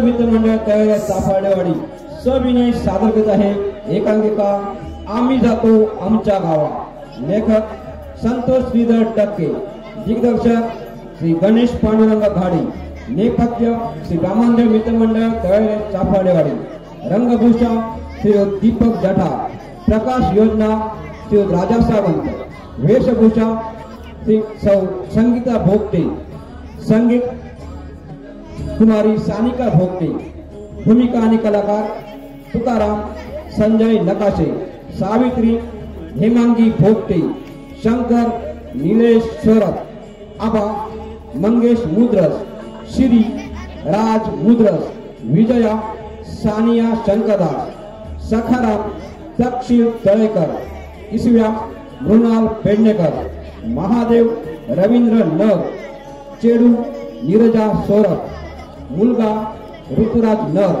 मित्रमंडळ तयार चाफाडेवाडी सविनय सादर करत आहे एकांकिका आम्ही जातो आमच्या गावा. लेखक संतोष श्रीधर टक्के, दिग्दर्शक श्री गणेश पांडुरंग घाडी, नेपथ्य श्री रामांदेव मित्रमंडळ तयार चाफाडेवाडी, रंगभूषा श्री दीपक जठा, प्रकाश योजना श्री राजा सावंत, वेशभूषा श्री संगीता भोगटे, संगीत कुमारी सानिका भोगटे, भूमिका आणि कलाकार तुकाराम संजय नकाशे, सावित्री हेमांगी भोगटे, शंकर निलेश शोरत, आबा मंगेश मुद्रस, श्री राज मुद्रस, विजया सानिया शंकरदास, सखाराम तक्षिल तळेकर, इसव्या मृणाल पेडणेकर, महादेव रवींद्र नग, चेडू नीरजा सोरत, मुलगा ऋतुराज नर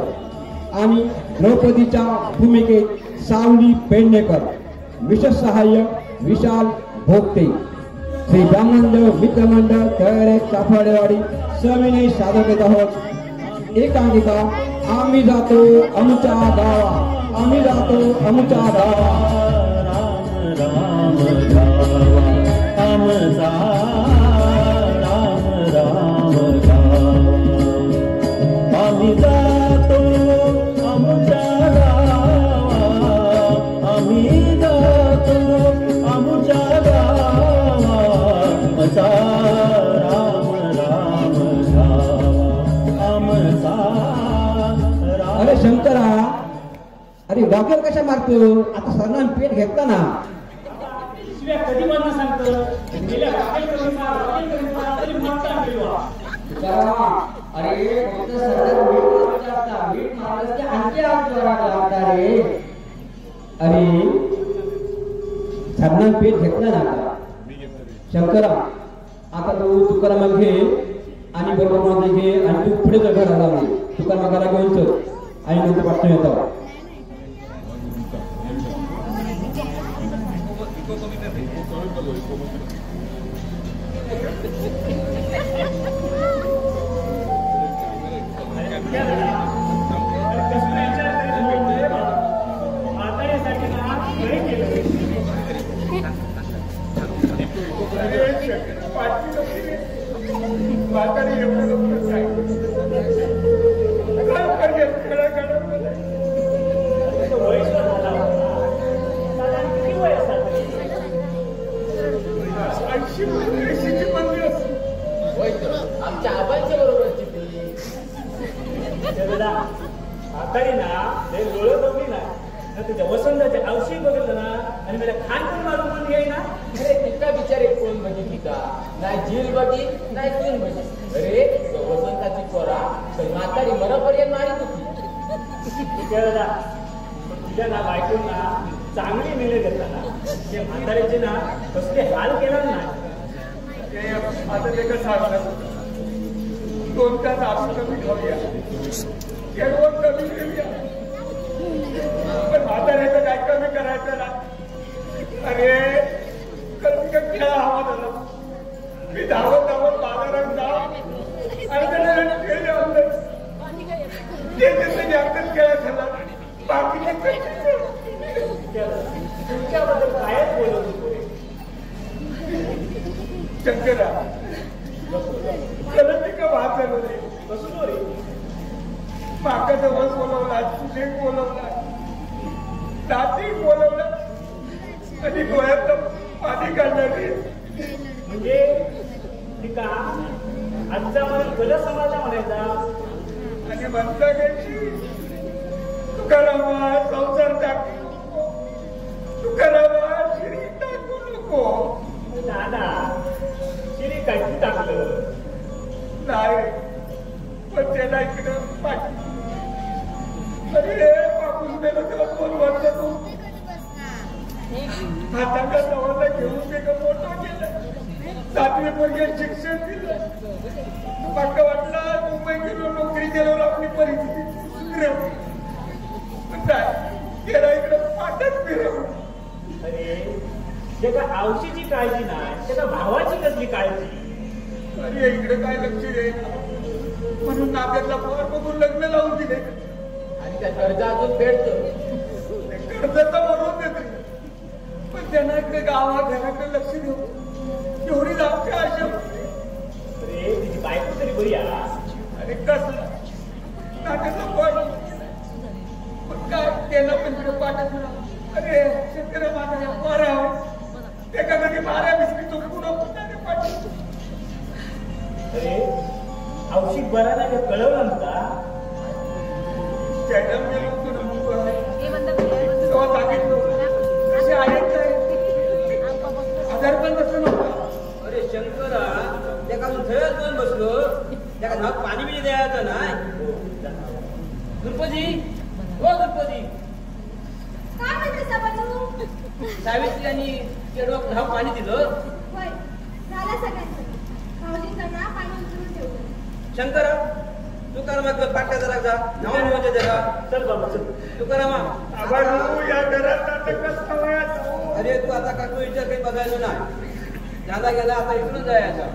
आणि द्रौपदीच्या भूमिकेत सावली पेडणेकर. विशेष सहाय्य विशाल भोगटे. श्री रामांदेव मित्रमंडळ तयार चाफाडेवाडी सविनय सादर करत आहोत एकांकिका आम्ही जातो आमच्या गावा. आम्ही जातो आमच्या गावा. राम राम आमचा राम राम गावा. आम्ही जातो आमच्या गावा. आम्ही जातो आमच्या गावा. आमचा राम राम गावा. आमचा राम. अरे शंकरा, अरे डॉक्टर कशा मारतो? आता सरनाम पेट घेतला ना. कधी मला सांगतो गेल्या अरे फक्त सरळ मीठ मारलं की आणखी आग जोरात लागणार रे. अरे सरनाम पेट घेतला ना आता. शंकरा, आता तू तुकाराम घे आणि बरोबर माझे घे आणि तू पुढे चल घराला लावली. तुकारामाला घेऊन चल आणि नंतर पाठवून येतो. आमच्या आबांच्या बरोबरची तरी ना लोळ बघली ना तुझ्या वसंताच्या औषधी बघितलं ना आणि मला खान पण मारून पण घ्याय ना. अरे तिका बिचारे कोण बघितली का? नाही झील बघी नाही तीन बघी. अरे वसंताची पोरा म्हातारी मरापर्यंत मारित होती. तुझ्या ना बायकून ना चांगली मिळे घेतला ना ते म्हातारीचे ना कसले हाल केला नाही. आता ते कसं सांगणार? 2 तास आपण कमी खाऊया, केवळ कमी घेऊया, पण म्हाताऱ्याचं काय कमी करायचं ना. अरे कमी का खेळा हवा झाला. मी धावत धावत बाजारात जा आणि त्याला खेळले अंदर ते तिथे जास्त खेळत झाला. बाकीचे तुमच्याबद्दल कायच बोलत होतो शंकरा. कलर का वाद झालो रे. कसं रे? माका जवळ बोलवला, तुझे बोलवला, दाती बोलवला आणि डोळ्यात पाणी काढलं रे. म्हणजे ठीक आजचा मला कल समाजा म्हणायचा आणि म्हणता घ्यायची तुकारामा संसार टाकू नको, तुकारामा शिरी टाकू नको. दादा शिरी काढून टाकलं नाही, पण त्याला इकडं पाठी. अरे बापूस गेलो तेव्हा कोण म्हणतो तू हाताला जवळला घेऊन गेलं, मोठं केलं, 7वी पर्यंत शिक्षण दिलं. मला वाटलं मुंबई गेलो नोकरी केल्यावर आपली परिस्थिती गेला इकडं पाठच फिरव. अरे त्याच्या आवशीची काळजी नाही, त्याच्या भावाची कसली काळजी. अरे इकडे काय लक्ष दे. म्हणून नात्यातला पोर बघून लग्न लावून दिले आणि त्या कर्ज अजून फेडतं. कर्जाचा बरोबर देते पण त्यांना इकडे गावात घराकडे लक्ष देऊ एवढी जाऊ आशा अरे तिची बायको तरी बरी आ. आणि कसं नात्यातला पोर पण काय त्याला पण तिकडे पाठत अरे शेतकऱ्या माझा पोरा ते का कधी मारा बिस्किट पुढं पाठवतो. अरे औषध बरा नाही का कळवलं नव्हता. चॅनल गेलो होतो ना तेव्हा सांगितलं कसे आहेत काय आधार पण बसलं नव्हतं. अरे शंकरा त्या का थंड पण बसलो त्या नाव पाणी बिणी द्यायचं नाही. द्रुपदी हो द्रुपदी काय म्हणतेस आपण सावित्री आणि केडवा नाव पाणी दिलं. होय झालं सगळ्यांचं. भाऊजींना पाणी उचलून ठेवलं. शंकरा तुकारामाकडे पाट्या जरा जा नाव म्हणजे जरा चल बाबा चल. तुकारामा आबा या घरात नाटक कसं वयाचं? अरे तू आता का तू विचार काही बघायला नाही. दादा गेला आता इकडून जायचा.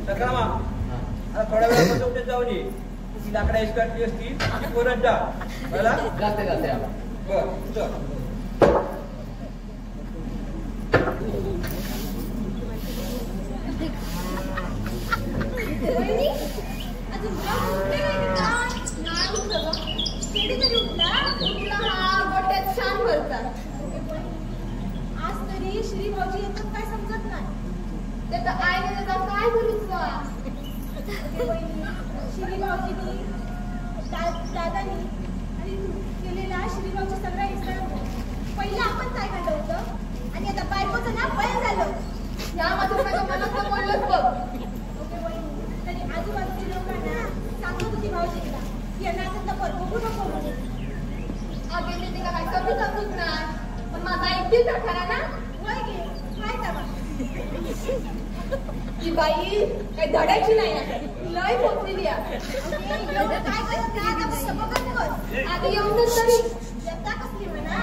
तुकारामा आता थोड्या वेळा चौकीत जाऊन ये. ती लाकडा इस्काटली असती ती परत जा बरं. जाते जाते आबा. बर चल. वहिनी, अजून ब्लाऊज उठले नाही का? नाही उठलं गं. केडी तरी उठला, तुला हा गोट्यात छान भरतात. आज तरी श्री भाऊजी येतात काय समजत नाही. ते तर आईने त्याचा काय बोलूच बा. वहिनी, श्री भाऊजीनी दादानी आणि केलेला श्री भाऊजी सगळा इस्लाम. पहिलं आपण काय काढलं होतं आणि आता बायकोचं ना बळी झालं. यामधून माझ्या मनात बोललंच बघ. तरी आजूबाजूच्या लोकांना सांगत होती भाऊजींना की यांना आता बघू नको म्हणून. अगे मी तिला काय कमी समजूत नाही पण माझा एकटीच खरा ना. होय गे काय करा ती बाई काही धडायची नाही आहे. लय पोचलेली आहे. एवढं काय करत नाही आता कसं बघत आधी येऊनच तरी येता कसली म्हणा.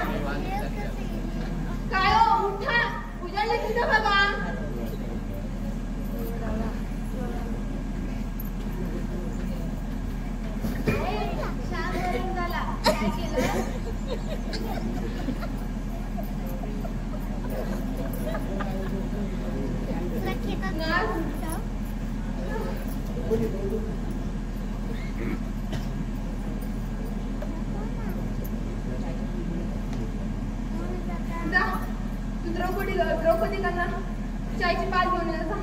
काय हो उठा उजाडले तिथं बघा. द्रौपदी त्यांना चायची पाच घेऊन येणार.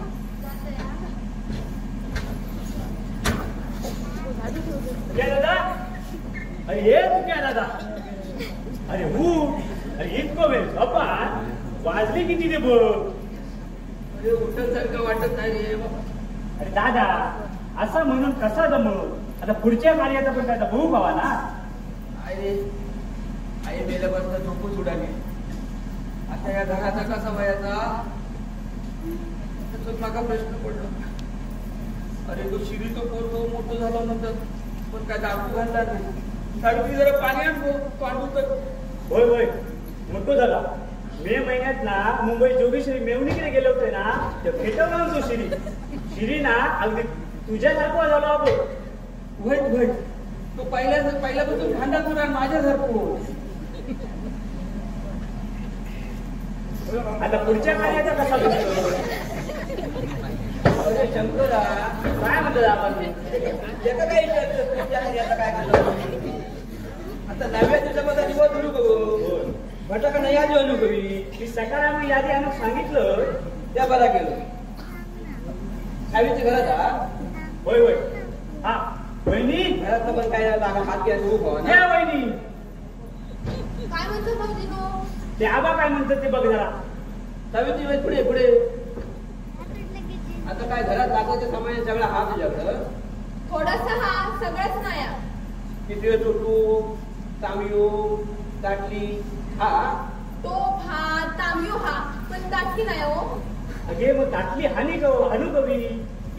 क्या दादा अरे ये तू क्या दादा. अरे अरे इतकं वेळ बाबा वाजले किती ते बघ. अरे उठत सारखं वाटत नाही रे बाबा. अरे दादा असा म्हणून कसा जमव. आता पुढच्या कार्याचा पण काय बघू बाबा ना. आई रे आई मेल्यापासून झोपूच उडाली. आता या घराचा कसा वयाचा त्याच्यात मागा प्रश्न पडला. अरे तो शिरी तो पोरतो मोठं झाला नंतर पण काय दारू घालणार नाही. सावित्री जरा पाणी आणतो पांडू तर. होय होय मोठं झाला. मे महिन्यात ना मुंबई जोगेश्वरी मेवणीकडे गेले होते ना ते भेटवला ना तो शिरी ना अगदी तुझ्यासारखा झाला आपण. वैट वैट तो पहिल्यापासून भांडा करून माझ्यासारखं. आता पुढच्या कार्याचा कसा बघतो. अरे शंकरा काय म्हणतात आपण त्याचं काय पुढच्या कार्याचं काय करतो. आता नव्या दिवसामध्ये दिवस धरू बघू भटका नाही यादी अनुभवी. मी सकारात्मक यादी आणून सांगितलं त्या बरा केलं. सावीच्या घरात होय होय हा वहिनी घरातलं पण काय लागला हात घ्यायचं उभं या वहिनी. काय म्हणतो भाऊजी नो. ते आबा काय म्हणतात ते बघ जरा. सावित्री वेळ पुढे पुढे. आता काय घरात लागायचं सामान सगळा हा तुझ्याकडं. थोडासा हा सगळंच नाही. पितळे चोटू तांबियो ताटली हा टोप हा तांबियो हा पण दाटकी नाही हो. अगे मग ताटली हानू कवी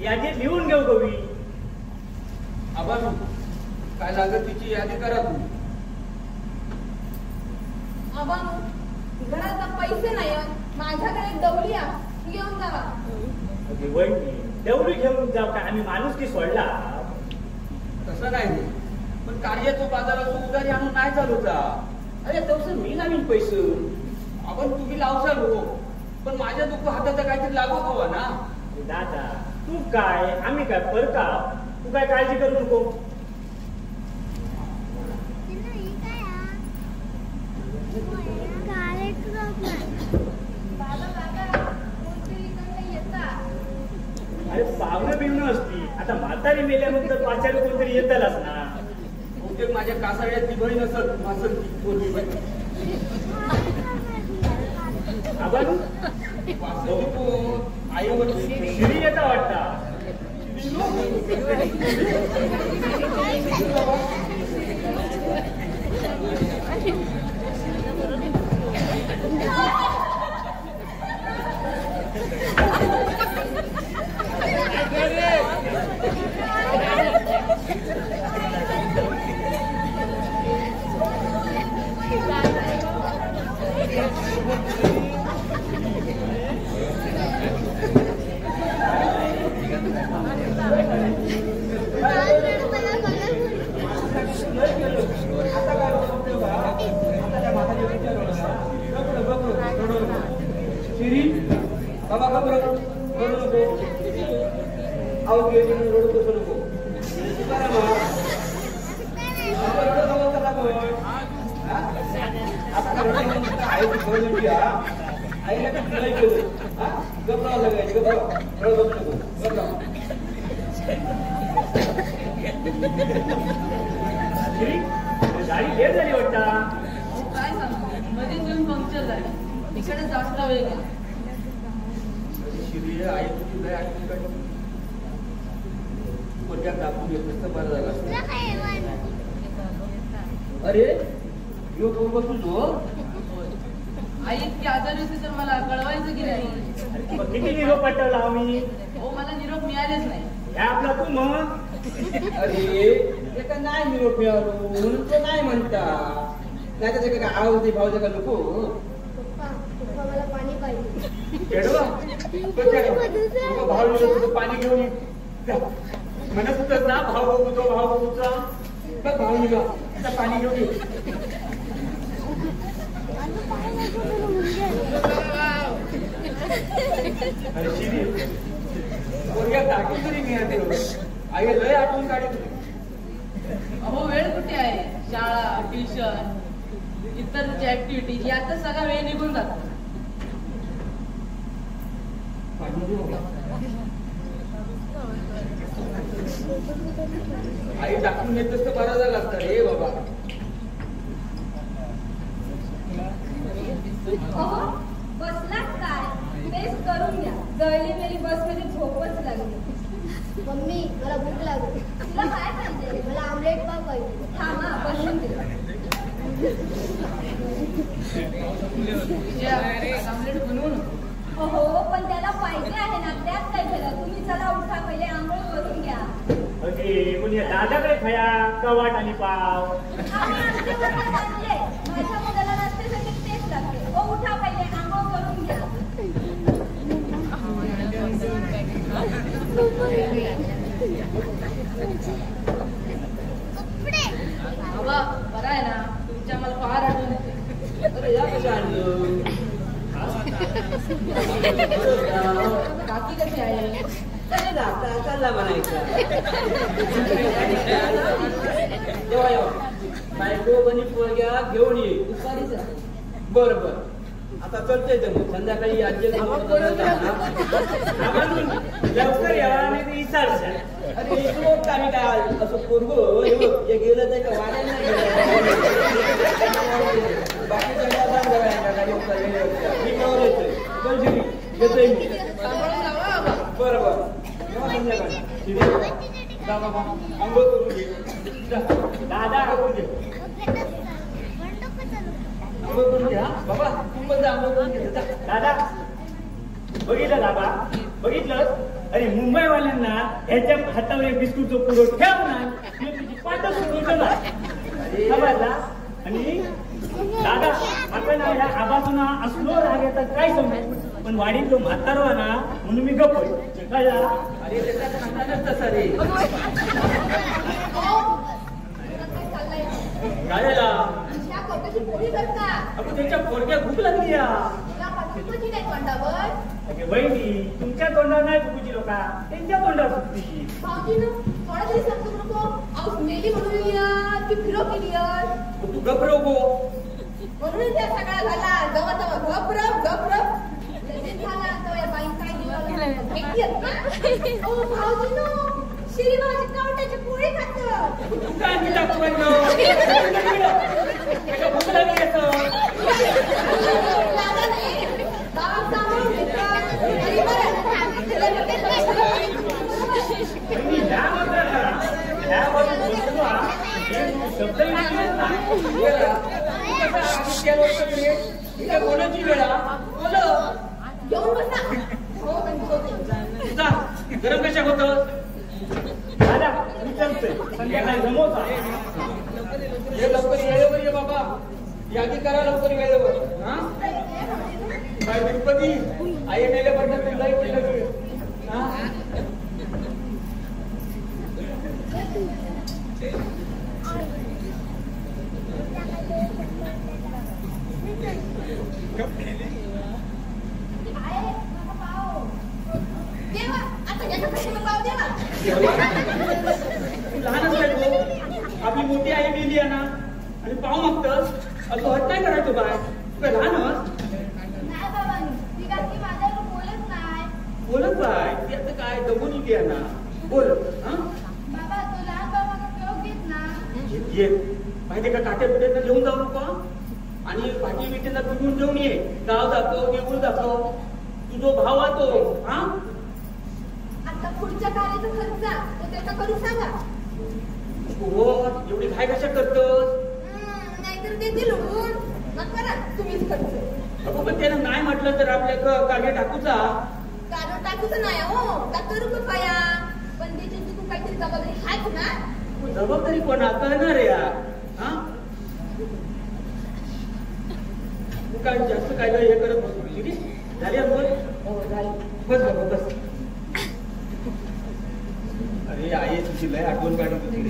यादी लिहून घेऊ कवी. आबा काय लागत तिची यादी करा तू. आबानू घरात पैसे नाही माझ्याकडे एक दौली घेऊन जावा. अगे वहिनी तेवढी घेऊन जाऊ का आम्ही माणूस की सोडला तसं नाही पण कार्याचं बाजारात उधारी आणून नाही चालवता. अरे तसं मी लावीन पैसे आपण तुम्ही लावसाल हो पण माझ्या दुःख हाताचा काहीतरी लागू हवा ना. दादा तू काय आम्ही काय परका तू काय काळजी करू नको. अरे पाहुणं बिवणं असती आता म्हातारी मेल्यानंतर पाचारी कोणतरी येतालच ना. बहुतेक माझ्या कासाळ्यातली बहीण असत असल ती पोरगी बहीण. आपण आईवर शिरी येता वाटता. शिरी बाबा घबरू नको आऊ घे रडू कसं नको. आईला का तुला केलं घबरावं लागायचं घबराव रडू नको घबराव. गाडी लेट झाली वाटता. काय सांगू मध्ये घेऊन पंक्चर झाली तिकडे जास्त वेळ गेला. शिरी आई तुझी लय आठवण काढली. कोणत्या दाखवून येतोस तर बरं झालं. अरे यो पोरगं तुझं आई इतकी आजारी होती तर मला कळवायचं की नाही. किती निरोप पाठवला आम्ही. हो मला निरोप मिळालेच नाही. ह्या आपला तू मग अरे एका नाही निरोप मिळालो म्हणून तो नाही म्हणता नाही तर काय आवडते भावते का नको. मला पाणी पाहिजे. खेळवा भाव तुझं पाणी घेऊन ये. म्हणत होतच ना भाव बघू भाव बघूचा बघ भाव निघा आता पाणी घेऊन ये. अरे शिरी पोरग्या टाकून तरी मिळाले आई लय आठवून काढत होती. अहो वेळ कुठे आहे. शाळा ट्युशन इतर ऍक्टिव्हिटी यातच सगळा वेळ निघून जातो. आई टाकून येतच तर बरा झाला असता रे बाबा. बसलात काय तेच करून घ्या. जळली मेली बस मध्ये झोपच लागली. मम्मी मला भूक लागली. तुला काय पाहिजे. मला आमलेट पाव पाहिजे. थांबा बनवून दे. आमलेट बनवून हो पण त्याला पाहिजे आहे ना. त्यात काय झालं. तुम्ही चला उठा पहिले आंघोळ करून घ्या. पण दादाकडे खाया कवाट आणि पाव. माझ्या मुलाला रस्त्यासाठी तेच लागते. हो उठा पहिले आंघोळ करून घ्या. बाबा बरं आहे ना. तुमच्या मला फार आठवण येते. अरे या कशा आणलं. काकी कशी आहे. चालला म्हणायचं बायको बनी पोरग्या घेऊन ये. बर बर आता चलते मग संध्याकाळी आजी लवकर यावा नाही तर इसारशा. अरे आम्ही काय असं पोरगो हे गेलं तर का वाढायला नाही बाकीच्या मी कवर येतोय पण शिरी येतोय मी. बरं बरं संध्याकाळी बाबा आंघोळ करून घे. दादा करून घे आंघोळ करून घ्या बाबा. तू पण आंघोळ करून घे. दादा बघितलं दादा बघितलं. अरे मुंबईवाल्यांना ह्याच्या हातावर एक बिस्कुटचं पुढं ठेव ना तुझी पाठच सोडून ना. आणि दादा आपण ह्या आबासून असलो राग येतात काय समज पण वाडीतलो म्हातारवा ना म्हणून मी गप्प अरे त्याचा खानदानच तसा रे. काय झाला? त्या कोट्याची पोळी करता. अगं त्यांच्या पोरग्या भूक लागली या. तुला पाठवची नाही तोंडावर. अगं बहिणी तुमच्या तोंडावर नाही भुकूची लोका त्यांच्या तोंडावर सुटती. भाऊजीनं थोडा तरी सांगतो नको. अहो मेली म्हणून लिहा की फिरो केली तू घबरव गो. म्हणून त्या सगळा झाला. जवळ जवळ घबरव लगेच झाला. तेव्हा या बाई काय दिलं भेटली ना. ओ भाऊजीनो श्री भाऊजी कावट्याची पोळी खातं. तू काय मी टाकू म्हणलो? त्याला भूक लागली असं. लागा नाही. बाप सांभाळून घेतात. तरी बरं. बहिणी ह्या मात्र करा. ह्या बाजू बोलतो हा. हे शब्द विचारत नाही. गेला. तू कसा आदित्य लोक रे? इथे कोणाची वेळा? बोल. येऊन बसा. हो पण जा. गरम कशा होतं? दादा मी चलतोय. संध्याकाळी जमवता. हे लवकर वेळेवर ये बाबा. यादी करा लवकर वेळेवर. हा? काय गणपती आई मेल्यापर्यंत तुला केलं की हा? देवा आता याच्या कशाला पाव देवा. लहानच काय तू? आपली मोठी आई गेली आहे ना आणि पाव मागतस. असं हट नाही करायचं बाय. तू काय लहानच? नाही बाबांनी ती गाठी माझ्यावर बोलत नाही. बोलत बाय. ती आता काय दमून येते आहे ना. बोल. हा? बाबा तो लहान बाबांना प्रयोग घेत ना. ये माहिती का काट्या पिट्यांना घेऊन जाऊ नको. आणि भाजी बिटींना दुधून घेऊन ये. गाव जातो देऊळ जातो. तू जो भाव आहे तो. हा? आता पुढच्या कार्याचा खर्च तो त्याचा करू सांगा. हो एवढी घाय कशा करतोस? नाहीतर ते दिलून मग करा तुम्हीच खर्च. अगो पण त्यानं नाही म्हटलं तर आपल्या कागे टाकूचा. कारण टाकूच नाही हो. का करू का पाया. पण त्याची तू काहीतरी जबाबदारी आहेच ना. जबाबदारी कोणा करणार आहे यार. हा? तू काय जास्त काय हे करत बसू ठीक आहे. झाली अंघोळ? हो झाली. बस बाबा बस. अरे आई तुझी लय आठवण काढली तुझी रे.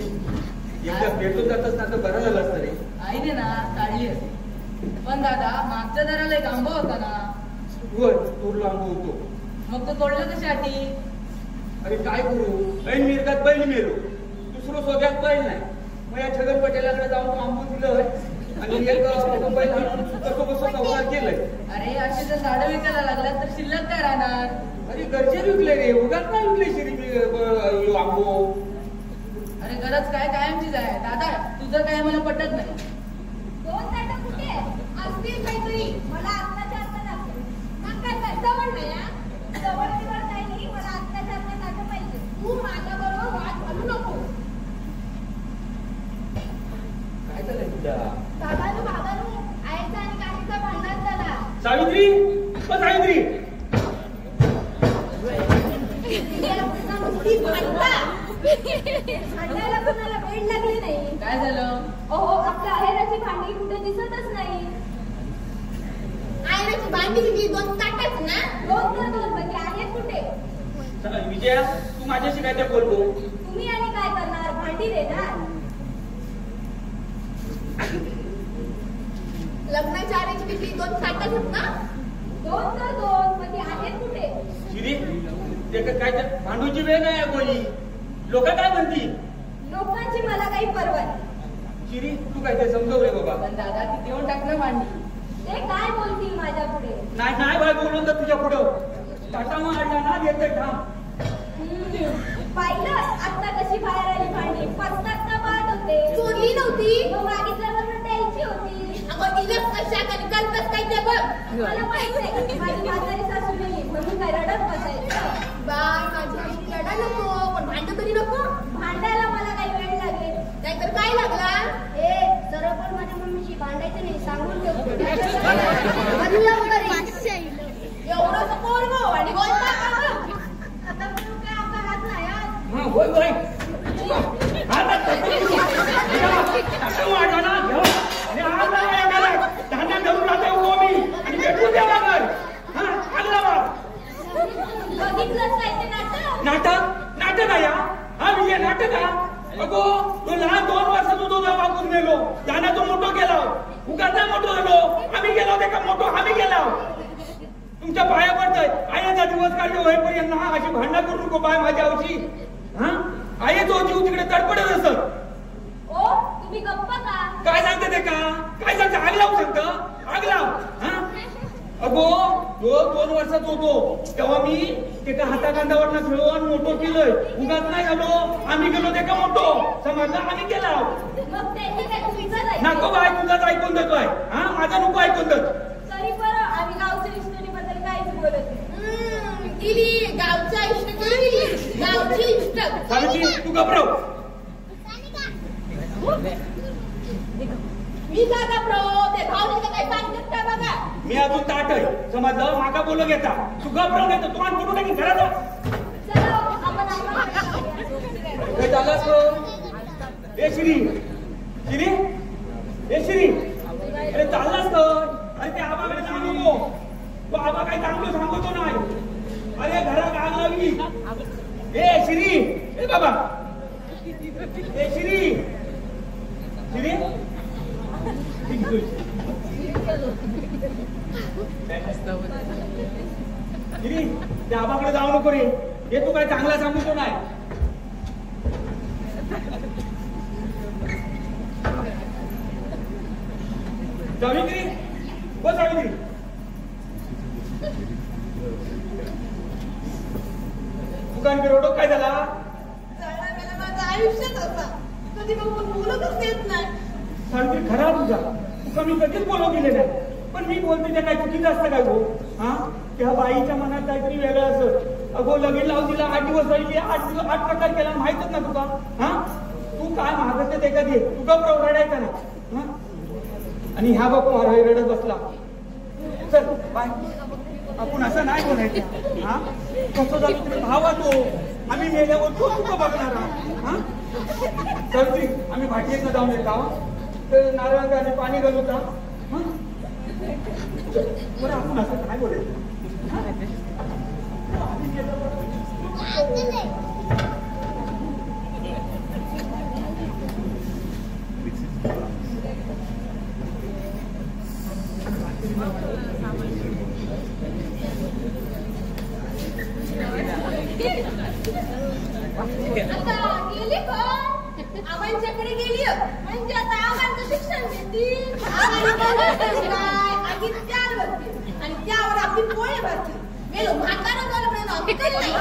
एकदा भेटून जातच ना तर बरं झालं असतं रे. आईने ना काढली असते. पण दादा मागच्या दाराला एक आंबा होता ना. होय तोडला आंबा होतो. मग तो तोडला कशासाठी? अरे काय करू? ऐन मिरगात बैल मेलो. दुसरं सोग्यात बैल नाही. मग या छगन पटेलाकडे जाऊन तो आंबू दिलं आणि बैल कसं बसं संसार केलंय. अरे असे जर झाडं विकायला लागल्यात तर शिल्लक काय राहणार? अरे गरजे विकले रे. उगाच नाही विकले शिरी आंबो. अरे गरज काय कायमचीच आहे दादा. तुझं काय मला पटत नाही. दोन ताटं कुठे असतील काहीतरी. मला आत्ताच्या आत्ता लागते. मग काय जवळ नाही हा. जवळ बिवळ काही नाही. मला आत्ताच्या आत्ता ताटं पाहिजे. तू माझ्याबरोबर वाद घालू नको. काय झालंय तुझ्या? दादानू आईचा आणि काकीचा भांडण झाला. सावित्री सावित्री नुसती भांडता. भांडायला कोणाला वेळ लागली नाही. काय झालं? अहो आपल्या आहेराची भांडी कुठे दिसतच नाही. आहेराची भांडी किती दोन ताटच ना. दोन म्हणजे आहेत कुठे. विजया तू माझ्याशी काय त्या बोलतो. तुम्ही आणि काय करणार. भांडी देणार. लग्नाच्या आधीची किती दोन ताटच ना. दोन म्हणजे आहेत कुठे. शिरी ते काय भांडूची वेळ नाही कोणी. लोक काय म्हणतील. लोकांची मला काही पर्वा नाही. शिरी तू काय ते समजव रे बाबा. पण दादा ती देऊन टाकलं भांडी. ते काय बोलतील माझ्या पुढे. नाही नाही बाय बोलून तर तुझ्या पुढं टाटा मारला ना येते ठाम. पाहिलं आता कशी बाहेर आली भांडी. पसतात पाहत होते. चोरली नव्हती. मग मागितल्यावर द्यायची होती. अगं तिला कशा करतात काय ते बघ. मला माहिती माझी म्हातारी सासू गेली म्हणून काय रडत बसायचं. बाय माझी रडा नको पण भांड तरी नको. भांडायला मला काही वेळ लागले नाहीतर काय लागला. हे सरळ पण माझ्या मम्मीशी भांडायचं नाही सांगून ठेवतो. एवढं पोरगो आणि बोलता आता काय आपला हात नाही आज. हा होय होय. बघितलंच काय ते नाटक. नाटक का मोठो आम्ही गेला तुमच्या पाया पडतोय आईचा दिवस काढले होईपर्यंत ना अशी भांडणं करू नको बाय माझ्या आवशी हा आईच होती तिकडे तडपडत असत ओ तुम्ही गप्पा का काय सांगते ते का काय सांगते आग लावू शकतं आग लाव हा अगो तो 2 वर्षाचा होतो तेव्हा मी ते का हाताकांदावर खेळून मोठो केलोय उगाच नाही झालो आम्ही गेलो ते का मोठो समजलं आम्ही केला मग ते काय तुझं नको बाय तुझाच ऐकून देतोय हा माझा नको ऐकून देत तरी बरं आम्ही गावच्या इष्टनीबद्दल काहीच बोलत नाही गेली गावच्या इष्ट गावची इष्ट सावित्री तू घबराव मी का घबराव ते भाऊजीचं काही सांगत का बघा मी अजून ताट आहे समजलं माका बोलू घेता तू घबराव नाही तर तू आणि बोलू टाकी घरात चला आपण काय चाललास रो ए श्री श्री ए श्री अरे चाललास तर अरे ते आबाकडे सांगू नको तो आबा काही चांगलं सांगतो नाही अरे घरात आग लागली ए श्री ए बाबा ए श्री श्री श्री त्या आबाकडे जाऊ नको रे हे तू काय चांगला सांगतो नाही सावित्री हो सावित्री दुकान रोडो काय झाला माझं आयुष्यच असा कधी मग बोलतच येत नाही सावित्री खरा तुझा तुका मी कधीच बोलव गेले नाही पण मी बोलते त्या काय चुकीचं असतं काय गो हा त्या बाईच्या मनात काहीतरी वेगळं असत अगो लगीन लावून दिला 8 दिवस झाली 8 प्रकार केला माहितच ना तुका हा तू काय मागत ते कधी तुका रडायचा ना आणि ह्या बापू हराई रडत बसला चल बाय आपण असं नाही बोलायचं हा कसं झालं तुम्ही भावा तो आम्ही मेल्यावर तो तुका बघणार हा सावित्री आम्ही भाटीयेत जाऊन येत तर नारळ आणि पाणी घालू का बरं आपण असं काय बोलायचं आता गेली पण आबांच्याकडे गेली म्हणजे आता आबांचं शिक्षण घेतील आणि त्यावर भरतील आणि त्यावर आपली पोळे भरतील गेलो म्हातारा झालं म्हणून अक्कल नाही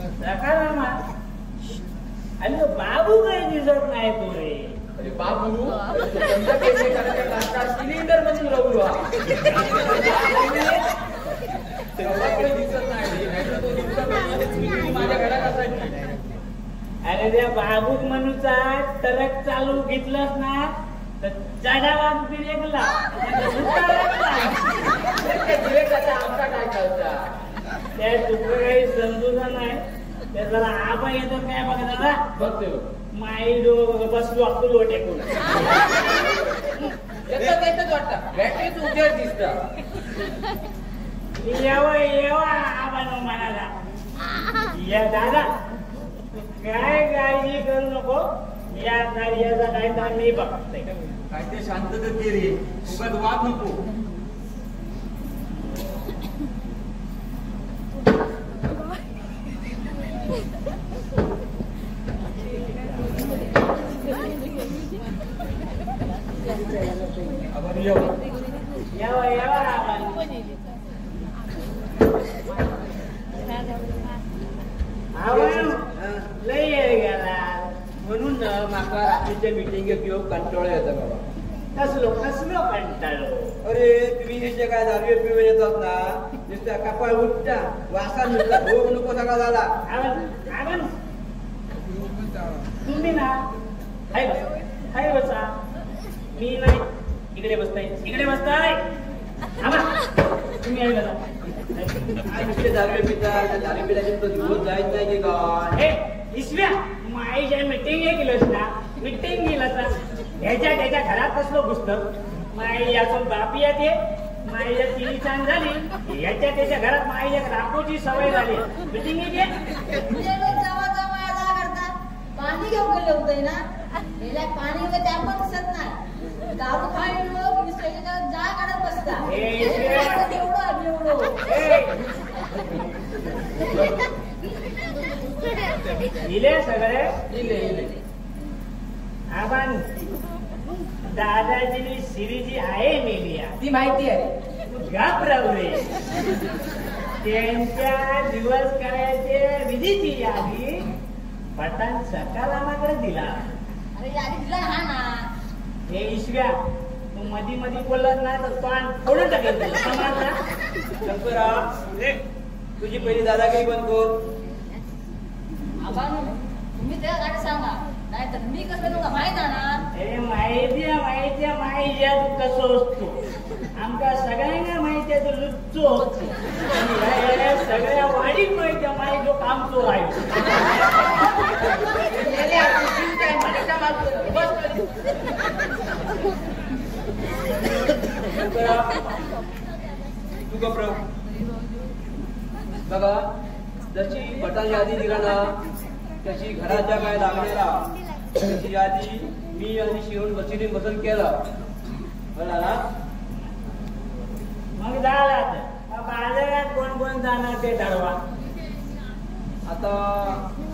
सकारामा आणि तो बाबू काही दिसत नाही तो रे. अरे बाबू सिलेंडर मधून रवलो दिसत नाही माझ्या घरात असायची. अरे त्या बाबूक म्हणूचा ट्रक चालू घेतलंस ना तर चढावा ब्रेकला आमचा काय चालता त्या तुझं काही समजून नाही. त्या जरा आबा येतो काय बघा दादा बघतो माईडो बसलो अक्कल टेकून येतच वाटतं बॅटरीच उजेड दिसता. येवा आबा नो म्हणाला या दादा काय काळजी करू नको. या कार्याचा काय तर मी बघतोय. काय ते शांतता दे रे उगाच वाद नको. यावा लय गेला म्हणून माका रात्रीच्या मिटिंगेक येऊ कंटाळो येता बाबा. कसलो कंटाळो. अरे तुम्ही हे काय दारू पिऊन येतात ना नुसत्या कपाळ उठता वासा नुसता भोग नको सगळा झाला. तुम्ही ना हाय बसा मी नाही इकडे बसताय तुम्ही आहे बघा. नुसते दारू पिता दारू पिल्याचे तो दिवस जायच नाही की काय. इसव्या माईच्या मिटिंग केलंस ना मिटिंग गेलास ना ह्याच्या घरात कसलो पुस्तक माई याचं बापी येते माईच्या तिन्ही छान झाली ह्याच्या त्याच्या घरात माईच्या राखोची सवय झाली. मिटिंग पाणी घेऊन गेले होते ना गेल्या पाणी वगैरे त्या पण दिसत नाही. दारू खायला जा काढत बसता दिले सगळे दिले. आपण दादाजी सिरीजी आहे मेलिया ती माहिती आहे. घाबरवले त्यांच्या दिवस करायचे विधीची यादी पठाण सकारामाकडे दिला. अरे यादी दिला हा ना. हे ईश्व्या तू मधी बोललास ना तर तो फोडून टाकेल तुझी पहिली दादागिरी बंद कर. तुम्ही त्या गाडी सांगा नाही तर मी कसं तुला माहित ना. माहिती तू कसं असतो आमच्या सगळ्यांना माहिती आहे तू लुच्चो असतो. सगळ्या वाढीत माहिती माहिती जो काम चोर आहे. तू गप्र बघा जशी पठाण यादी दिला ना त्याची घराच्या काय लागलेला त्याची यादी मी आणि शिवून बसून केलं बरं ना. मग झाला बाजारात कोण जाणार ते ठरवा. आता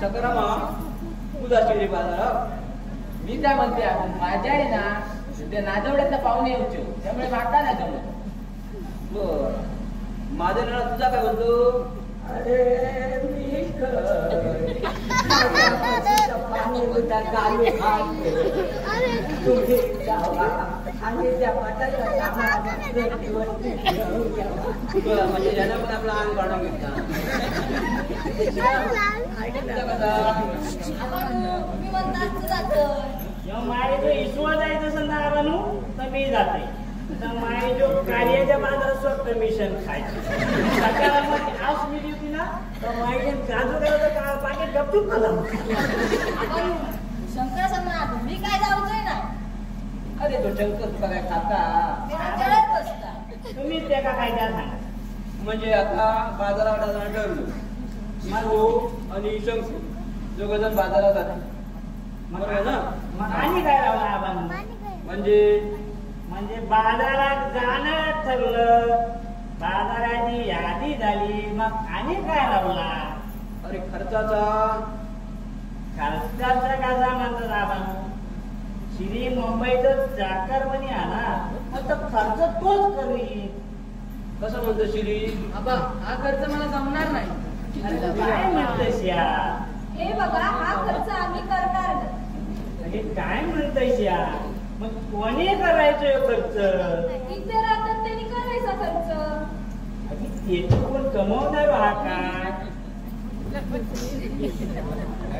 सकारामा तू जाशील रे बाजारात. मी काय म्हणते माझ्या आहे ना ते नाजवड्यातला पाहुणे येऊचे त्यामुळे मागता ना जमत. बर माझ्या नाळा तुझा काय म्हणतो. अरे मी तुम्ही जावा आणि त्या पटाच्या म्हणजे ज्यानं पण आपला अंग काढून घेतला. तुम्ही म्हणतात जात माये इसवा जायचं समजा बनू तर मी जाते. माये जो कार्याच्या बाजारात स्वतः मिशन खायचं सकारामध्ये आस मिली होती ना तर माये जादू करायचं पाकिट गपचूप झालं. शंकर सांगणार तुम्ही काय जाऊचंय ना. अरे तो शंकर तुला काय खाता बसता तुम्ही ते का काय द्या सांगा. म्हणजे आता बाजारात जाणं ठरलं. तू आणि शंकर दोघं जण बाजारात जाते बरोबर ना. मग आणि काय लावला आपण म्हणजे बाजारात जाणं ठरलं बाजाराची यादी झाली मग आणि काय लावला. अरे खर्चाचा कसा म्हणतात आपण श्री मुंबईचं चाकरमनी आला मग तर खर्च तोच करी. कसं म्हणतो श्री आबा हा खर्च मला जमणार नाही. काय म्हणतेस या? हे बघा हा खर्च आम्ही करणार नाही. अरे काय म्हणतेस या? मग कोणी करायचं खर्च? इथे राहतात त्यांनी करायचा खर्च. अरे ते कोण कमवणार हा काय?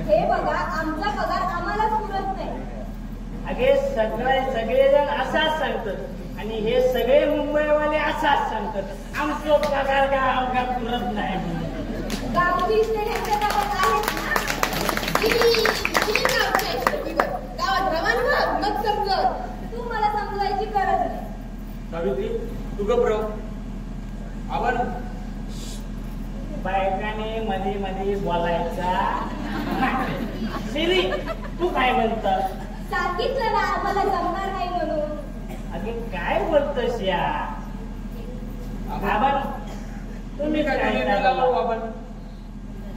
हे बघा आमचा पगार आम्हालाच पुरत नाही. अगे सगळेजण असाच सांगतात आणि हे सगळे मुंबईवाले असाच सांगतात आमचं पगार काय आमका पुरत नाही म्हणून. गावची इस्टेट ह्यांच्या गावात आहेत ना. गावात रवान व्हा मग समजत. तू मला समजायची गरज नाही. सावित्री तू गप्र आपण बायकाने मध्ये मध्ये बोलायचा. सिरी तू काय म्हणतात? सांगितलं ना आम्हाला जमणार नाही म्हणून. अगे काय बोलतोस या? बाबा तुम्ही काय आपण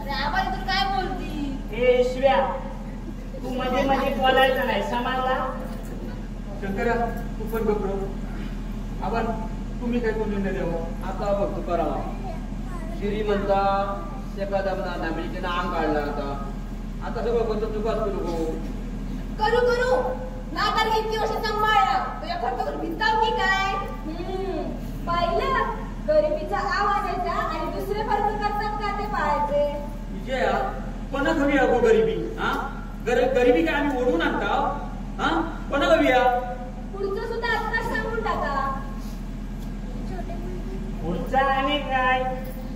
अरे आबाई तू काय बोलती? हे शिव्या तू मध्ये मध्ये बोलायचं नाही समाजला. शंकरा तू पण गप्र आपण तुम्ही काय कोण निर्णय द्यावा? आता बघ तुकाराम शिरी म्हणता एखादा नामिलीचे नाम काढला आता सगळं कोणतं चुकाच करू करू नाकार किती वर्ष सांभाळला तुझ्या खर्च भिंताव की काय? पाहिलं गरिबीचा आवाज यायचा आणि दुसरे खर्च करतात का ते पाहायचे. विजया कोणा हवी अगो गरिबी? हा गरिबी काय आम्ही ओढून आणता? हा कोणा हवी? पुढचं सुद्धा आत्ताच सांगून टाका. पुढचा आणि काय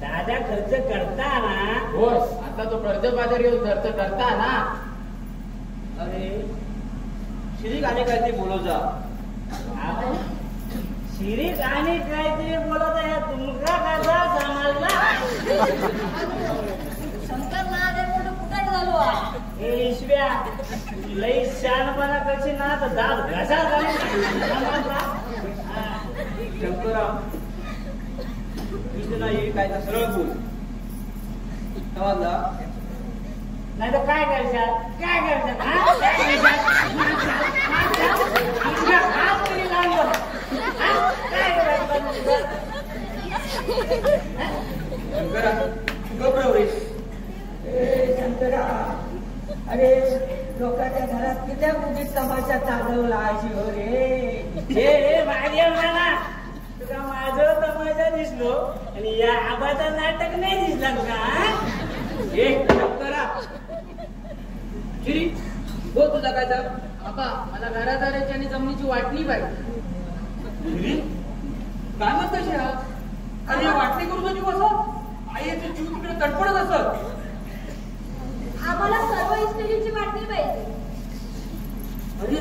दादा खर्च करता ना. होस आता तो कर्जबाजारी खर्च करता ना. अरे शिरीक आणि काय ते बोलव जा. शिरीक आणि काय ते बोलत आहे तुमका कसा समजला? शंकर महादेव मोठं कुठे झालो. हे ईश्व्या लई शहाणपणा करशी ना तर दात घसा शंकराम तुझं नाही काय तर सरळ बोल समजला. नाही तर काय करशात? काय करशात? काय हात तरी लागलो. काय करायचं? शंकरा तू गप्र रे. शंकरा अरे लोकांच्या घरात किती मुलीत तमाशा चालवला अशी हो रे. हे माझ्या म्हणा तुला माझं तमाशा दिसलो आणि या आबाचा नाटक नाही दिसला का? हे शंकरा शिरी बोल तुझा काय तर. बाबा मला घरादाराची आणि जमिनीची वाटणी पाहिजे. शिरी काय म्हणतास या? अरे वाटणी करू तुझी कसं आईचे जीव तिकडे तडफडत असत. आम्हाला सर्व इस्टेटीची वाटणी पाहिजे. अरे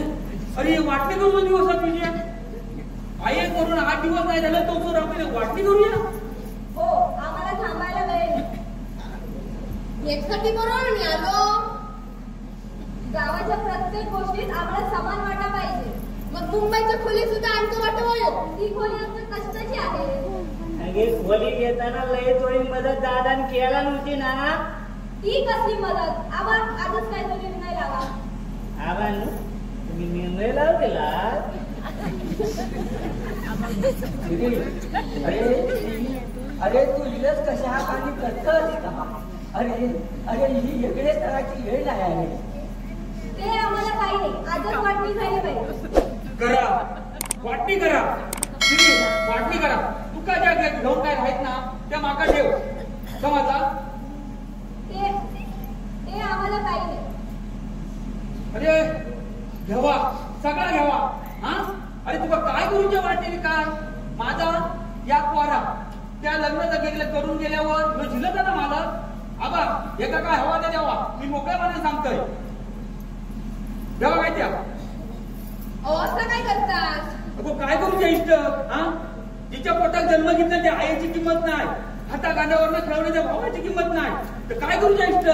अरे वाटणी करू तुझी कसं तुझी आई करून 8 दिवस नाही झालं तो सर आपण वाटणी करूया. हो आम्हाला थांबायला वेळ एकसाठी बरोबर मी आलो. गावाच्या प्रत्येक गोष्टीत आम्हाला समान वाटा पाहिजे. मग मुंबईच्या खोली सुद्धा आमचं वाटो होय. ती खोली आमच्या कष्टाची आहे. अगे खोली घेताना लय थोडी मदत दादाने केला नव्हती ना. ती कसली मदत? आबा आजच काय तो निर्णय लावा. आबा तुम्ही निर्णय लाव दिला. अरे तू इलच कशा आणि करतस का? अरे अरे ही वेगळ्या तराची वेळ नाही आहे. ते आम्हाला काही नाही. आजच वाटणी झाली पाहिजे. करा वाटणी करा. शिरी वाटणी करा. तू काय ज्या घेऊन काय राहत ना त्या माका ठेव समजला. ते आम्हाला काही नाही. अरे घ्यावा सगळा घ्यावा. हा अरे तुला काय करूच्या वाटेल काय? माझा या पोरा त्या लग्न गेलं करून गेल्यावर झिलत ना मला. आबा एका काय हवा त्या द्यावा. मी मोकळ्यापणे सांगतोय द्यावा काय त्या. अवस्था काय करतात? अगो काय करूच्या इष्ट? हा जिच्या पोटात जन्म घेतला त्या आईची किंमत नाही. हाता गांड्यावरनं खेळवण्याच्या भावाची किंमत नाही तर काय करूच्या इष्ट?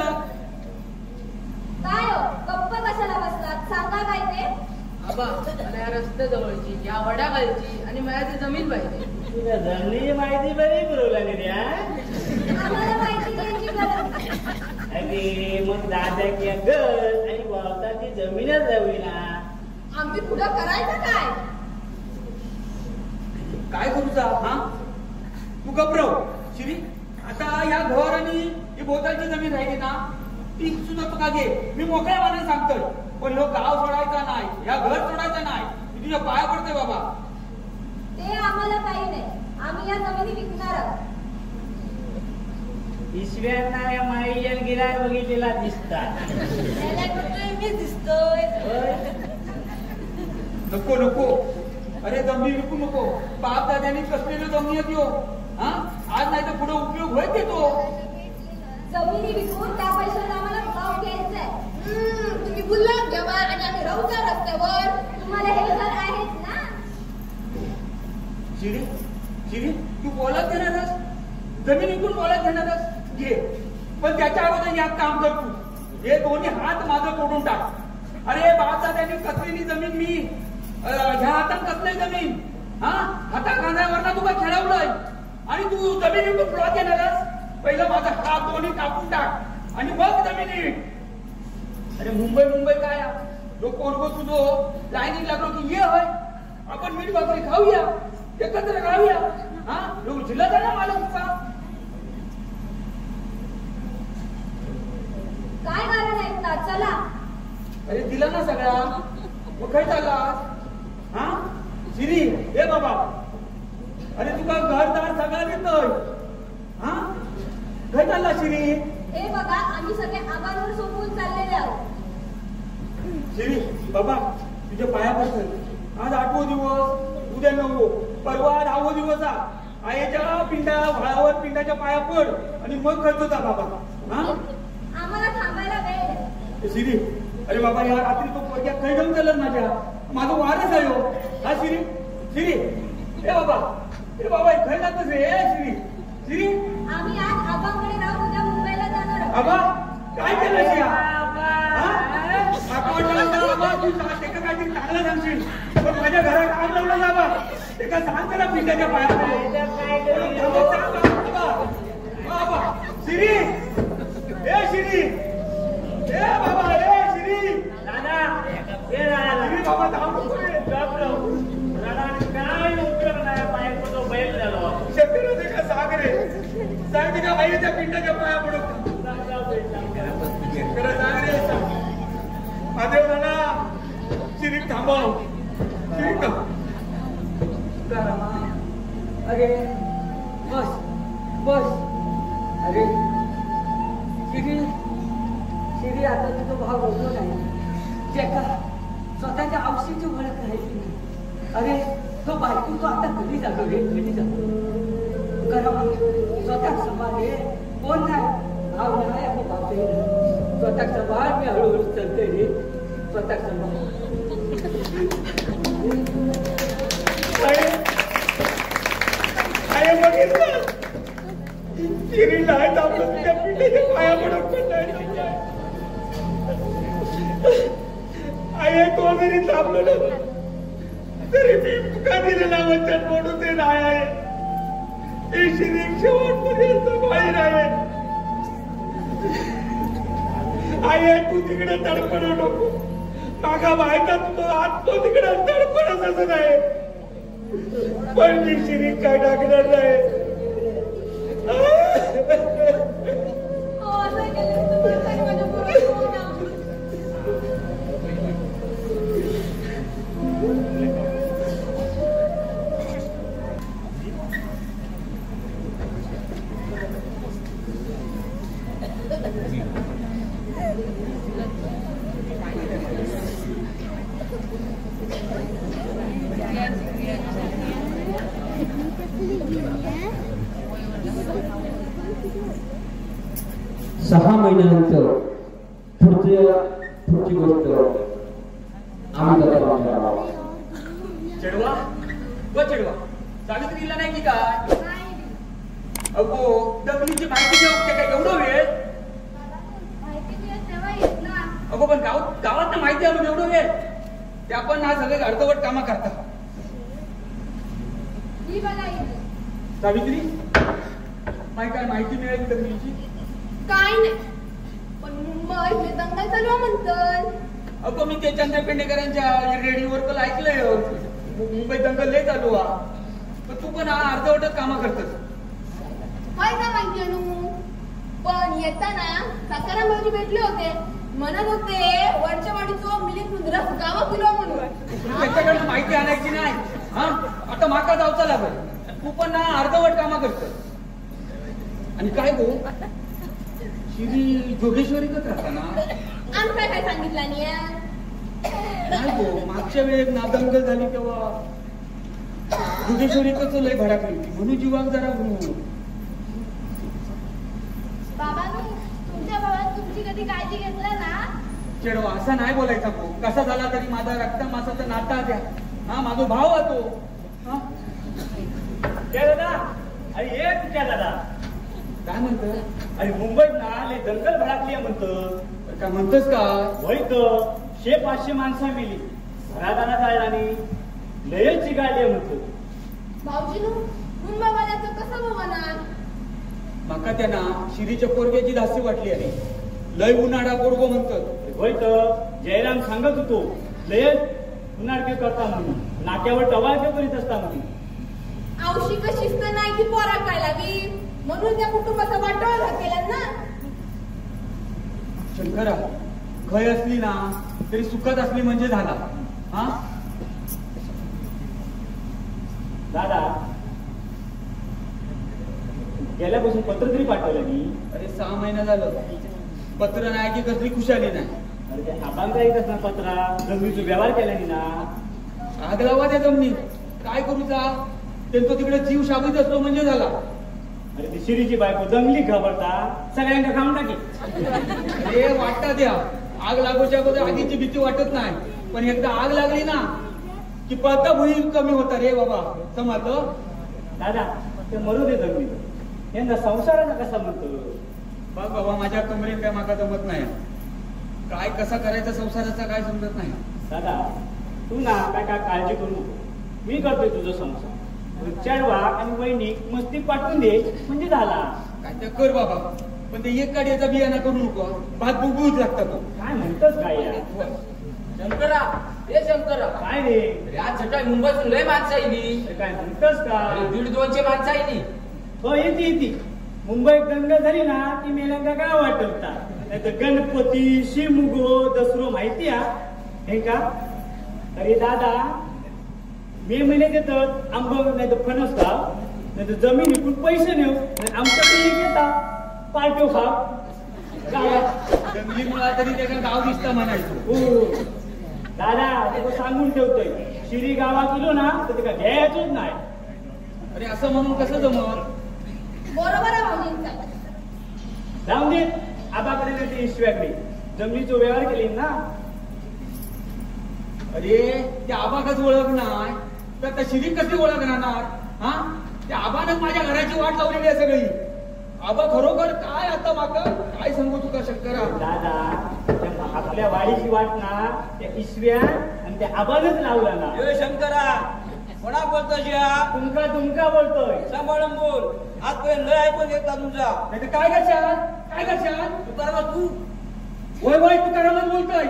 काय हो गप्प कशाला बसलात? सांगा काय ते. बाबा मला या रस्त्या जवळची या वडाखालची आणि मला जमीन पाहिजे. तुला जमिनीची माहिती बरी पुरवला नाही रे. आम्हाला माहिती द्यायची गरज नाही. अरे मग दादा किंवा घर आणि वावताची जमीनच जावी ना. आम्ही पुढं करायचं काय? काय करूचा? हा तू घबरव शिरी. आता या घर आणि बोताची जमीन राहिली ना ती सुद्धा तुका घे, मी मोकळ्या मनाने सांगतोय. पण लोक गाव सोडायचा नाही, ह्या घर सोडायचं नाही. मी तुझ्या पाया पडते बाबा. ते आम्हाला काही नाही, आम्ही या जमिनी विकणार आहोत. ईश्वरना या माईजन गिराय बघितलेला दिसतात. मी दिसतोय. नको नको, अरे जमीन विकू नको. बाप दादानी कसलेली जमीन देऊ हा, आज नाही तर पुढे उपयोग होईल देतो. जमिनी विकून त्या पैशाला आम्हाला गाव घ्यायचंय. तुम्ही गुलाब घ्यावा आणि आम्ही राहू त्या रस्त्यावर. तुम्हाला हे घर आहेच ना. शिरी शिरी, तू बोलत घेणारस, जमीन विकून बोलत घेणारस, घे. पण त्याच्या अगोदर यात काम कर तू. हे दोन्ही हात माझं तोडून टाक. अरे बापचा त्यांनी कसलेली जमीन मी ह्या हातात कसली जमीन हा, हाता खांद्यावर तुला खेळवलंय आणि तू जमीन विकून प्लॉट घेणारस. पहिलं माझा हात दोन्ही कापून टाक आणि मग जमिनी. अरे मुंबई मुंबई काय लोक ओरगो तुझो लाईनीत लागलो की ये होय, आपण मीठ भाकरी खाऊया, एकत्र राहूया. हा, लोक जिल्हा ना मला तुझा काय कारण ऐकता. चला. अरे दिला ना सगळा, मग काय चालला हा शिरी. हे बाबा, अरे तुका घरदार सगळा देतोय हा, काय चालला शिरी. हे बघा, आम्ही सगळे आबांवर सोपवून चाललेले आहोत. शिरी बाबा, तुझ्या पाया पडतोय. आज 8वो दिवस, उद्या 9वो, परवा 10वो दिवस. आईच्या पिंडा भाळावर पिंडाच्या पाया पड आणि मग खर्च होता बाबा. हा, आम्हाला थांबायला वेळ नाही. शिरी, अरे बाबा या रात्री तो पोरग्या खाई घेऊन चालत माझ्या, माझं वारच आहे हो. हा शिरी शिरी, हे बाबा खाई जातच रे. शिरी शिरी, आम्ही आज आबांकडे राहून उद्या मुंबईला जाणार आहोत. आबा काय केलं शिया. काहीतरी चांगलं सांगशील, पण माझ्या घरात आग लावलं बाबा. ते का सांग त्याला पिंडाच्या पाया. शिरी, ए शिरी, ए बाबा, ए शिरी. दादा हे दादा बाबा थांब. काय उपयोग नाही, बायको बैल झालो. शेतकऱ्याचे का सांग रे, सांग का बाईच्या पिंडाच्या पाया पडत. शेतकऱ्या सांग रे, महादेव नाना शिरी थांबव. शिरी अरे बस बस. अरे शिरी शिरी, आता तुझं भाव बोललो नाही. ज्याका स्वतःच्या औषधीची ओळख राहिली नाही. अरे तो बायको तो आता कधी जातो रे, कधी जातो. करा स्वतः समाज रे, कोण नाही भाव नाही आणि बाप स्वतः समाज. मी हळूहळू चलते रे, स्वतः समाज. बघितलं शिरीला आपलं तुझ्या पिंडाच्या पाया पडत आई तो जरी थांबलो ना तरी मी तुका दिलेला वचन मोडून ते नाही आहे. ते शिरी शेवटपर्यंत बाहेर आहे. आई तू तिकडे तडपडू नको. मागा बायका तो हात तो तिकडे तडपडत असं नाही. पण मी शिरी काय टाकणार नाही. सहा महिन्यानंतर पुढची गोष्ट आम्ही चेडवा व चेडवा, सावित्रीला नाही की काय. अगो दगलीची माहिती घेऊ काय एवढं वेळ. अगो पण गावात माहिती आलो एवढं वेळ. ते आपण ना सगळे अर्धवट कामा करता. सावित्री काय माहिती मिळाली दगलीची. काय नाही, पण मुंबईत दंगल चालू म्हणतात. अगो मी ते चंद्र पेंडेकरांच्या रेडिओवर कल ऐकलंय. मुंबईत दंगल लय चालू हा. पण तू पण अर्धवटच कामा करतस. काय का माहिती अनु. पण येताना सकाराम भाऊजी भेटले होते, म्हणत होते वरच्या वाडीचो मिलिंद रस गावा किलो म्हणून. त्याच्याकडे माहिती आणायची नाही. हा आता माका जावचा लागल. तू पण ना अर्धवट कामा करत. आणि काय गो शिरी जोगेश्वरीतच राहता ना? आमचा काय सांगितला नाही गो, मागच्या वेळेत ना दंगल झाली तेव्हा जोगेश्वरीतच लय भडाकली होती म्हणून जीवाक जरा बाबांनो, तुमच्या भावात तुमची कधी काळजी घेतला ना? चेडवा असा नाही बोलायचा गो. कसा झाला तरी माझा रक्त मासाचा नाता द्या. हा माझा भाव आहे तो. हा दादा अरे ये तुझ्या दादा काय म्हणत? अरे मुंबईत ना लय दंगल भडाकली म्हणत. काय म्हणतोस का? होय तर 500 माणसं मिली घरादाना जायला आणि लयच चिकाळली म्हणतो. भाऊजीनू मुंबईवाल्याचं कसं होणार? माका त्यांना शिरीच्या पोरग्याची धास्ती वाटली आहे. लय उन्हाळा पोरगो म्हणतात. होय तर जयराम सांगत होतो लयच उन्हाळके करता म्हणून, नाक्यावर टवाळके करीत असता म्हणून. औशिक शिस्त नाही की पोरा काय लावी म्हणून त्या कुटुंबाचा वाटोळा केला ना. शंकरा खय असली ना तरी सुखात असली म्हणजे झाला. हा दादा गेल्यापासून पत्र तरी पाठवलं मी. अरे 6 महिना झालं पत्र नाही की कसली खुशाली नाही. अरे ते आबांचा येत असणार पत्रा जमिनीचा व्यवहार केल्याने ना. आग लावा त्या जमिनीत काय करूचा? त्यांचा तिकडे जीव शाबीत असतो म्हणजे झाला. अरे ती शिरीची बायको जंगली घाबरता सगळ्यांना खाऊन टाकी. अरे वाटता द्या. आग लागूच्या अगोदर आगीची भीती वाटत नाही, पण एकदा आग लागली ना की पळता भुई कमी होता रे बाबा. समजलं? दादा ते मरू दे जंगली. यंदा संसाराचा कसा म्हणतो? बघ बाबा माझ्या कमरेत काय माका जमत नाही. काय कसा करायचा संसाराचा काय समजत नाही. दादा तू ना काय काय काळजी करू नको. मी करतोय तुझं संसार. चढवा आणि वहिनी मस्ती पाठवून दे म्हणजे झाला. काय ते कर बाबा, पण ते एक काढ्याचा बियाणा करू नको. भात बुबूच लागतात. काय म्हणतोस काय यार? शंकरा हे शंकरा काय रे? आज सकाळी मुंबईतून लय माणसं आली. काय म्हणतोस का? 150-200 माणसं आली. हो येते. मुंबईत दंगल झाली ना ती मेलंगा गाव वाटवतात. नाही तर गणपती शिमगो दसरो माहिती आहे का? अरे दादा मे महिन्यात येतात आंब नाही तर फणस खाव, नाही तर जमीन विकून पैसे नेऊ, आमच्याकडे येतात पार्ट्यो खाव. जंगली मुळा तरी त्याचा गाव दिसता म्हणायचो. हो दादा ते सांगून ठेवतोय शिरी गावा किलो ना तर ते का घ्यायचोच नाही. अरे असं म्हणून कसं जमल? बरोबर आहे भाऊजींचा. जाऊन दे आबाकडे नाही ते ईश्व्याकडे जमिनीचा व्यवहार केली ना. अरे त्या आबाकच ओळख नाही तर त्या शिरी कशी ओळख राहणार? हा त्या आबानच माझ्या घराची वाट लावलेली आहे सगळी. आबा खरोखर काय आता माका काय सांगू तुका शंकरा? दादा आपल्या वाडीची वाट ना त्या ईश्व्या आणि त्या आबानच लावला ना. शंकरा कोणा बोलतोय? तुमका बोलतोय. सांभाळून बोल. आजपर्यंत लय ऐकून घेतला तुमचा. नाही तर काय करशाल? तुकाराम तू वय तुकारामच बोलतोय.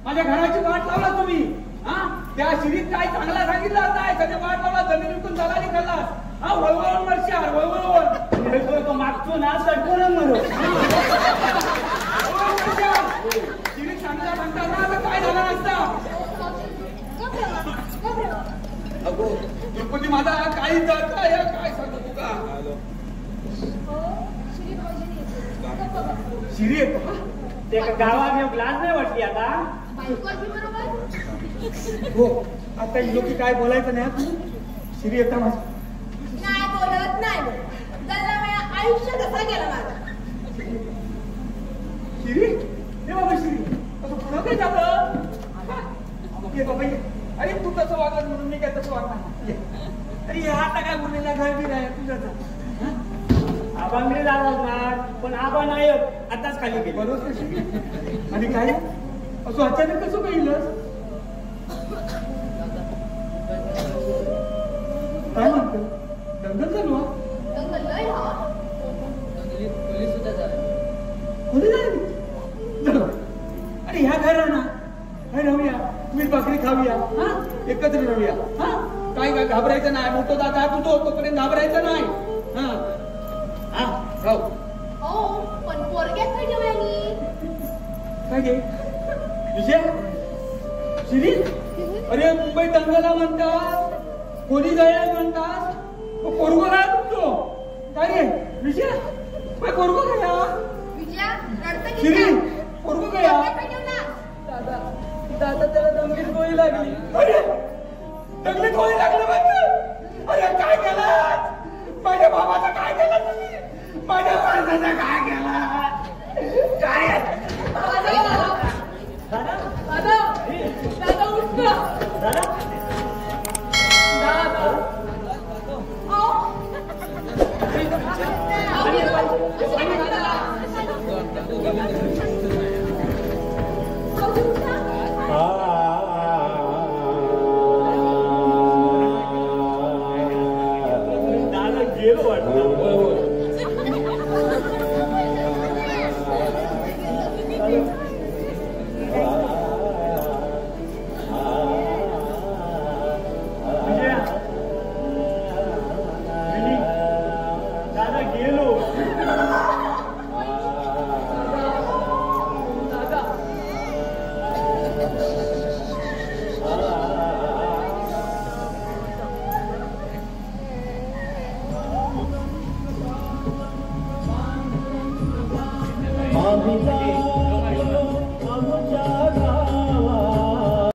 माझ्या घराची वाट लावला तुम्ही. हा त्या शिरीत काय चांगला सांगितलं नाही. सध्या वाट लावला जमीन विकून झाला निघाला. हा वळवळून मरशार वळवळून मागतो ना सटकून मरो. शिरीत चांगला म्हणता ना तर काय झाला नसता. अगो तिरुपती माझा काही जात काय सांगतो तुका? शिरी येतो ते गावात लाज नाही वाटली आता. हो आता लोक काय बोलायचं नाही. शिरी येता माझं नाही बोलत नाही. आयुष्य कसा गेला माझा. शिरी हे बाबा शिरी असं पुढं काय झालं? बाबा अरे तू कसं वागत म्हणून मी काय तसं वागणार. अरे आता काय बोललेला घर बी नाही तुझ्याचा. आबांकडे जात असणार पण आबा नाही आताच खाली गेले. बरोबर शिरी. आणि काय असं अचानक कसं पाहिलं? काय म्हणतो? दंगल चालू कोणी झाली? अरे ह्या घर ना राहूया. तुम्ही भाकरी खाऊया. हा एकत्र राहूया. हा काय घाबरायचं नाही. मोठं दादा तू तोपर्यंत घाबरायचं नाही. हा हा राहू हो पण पोरग्यात काय ठेवूया नी काय गे विजय श्री अरे मुंबई दंगला म्हणतात कोणी जायला म्हणतात पोरगो काय तुमचो काय रे विजय काय पोरगो काय विजया रडतं की श्री काय? पोरगो काय पोरग्यात काय ठेवला दादा दादा त्याला दंगलीत गोळी लागली अरे दंगलीत गोळी लागली म्हणजे अरे काय केलं माझ्या बाबाचं काय केलं तुम्ही माझ्या माणसाचं काय केलं काय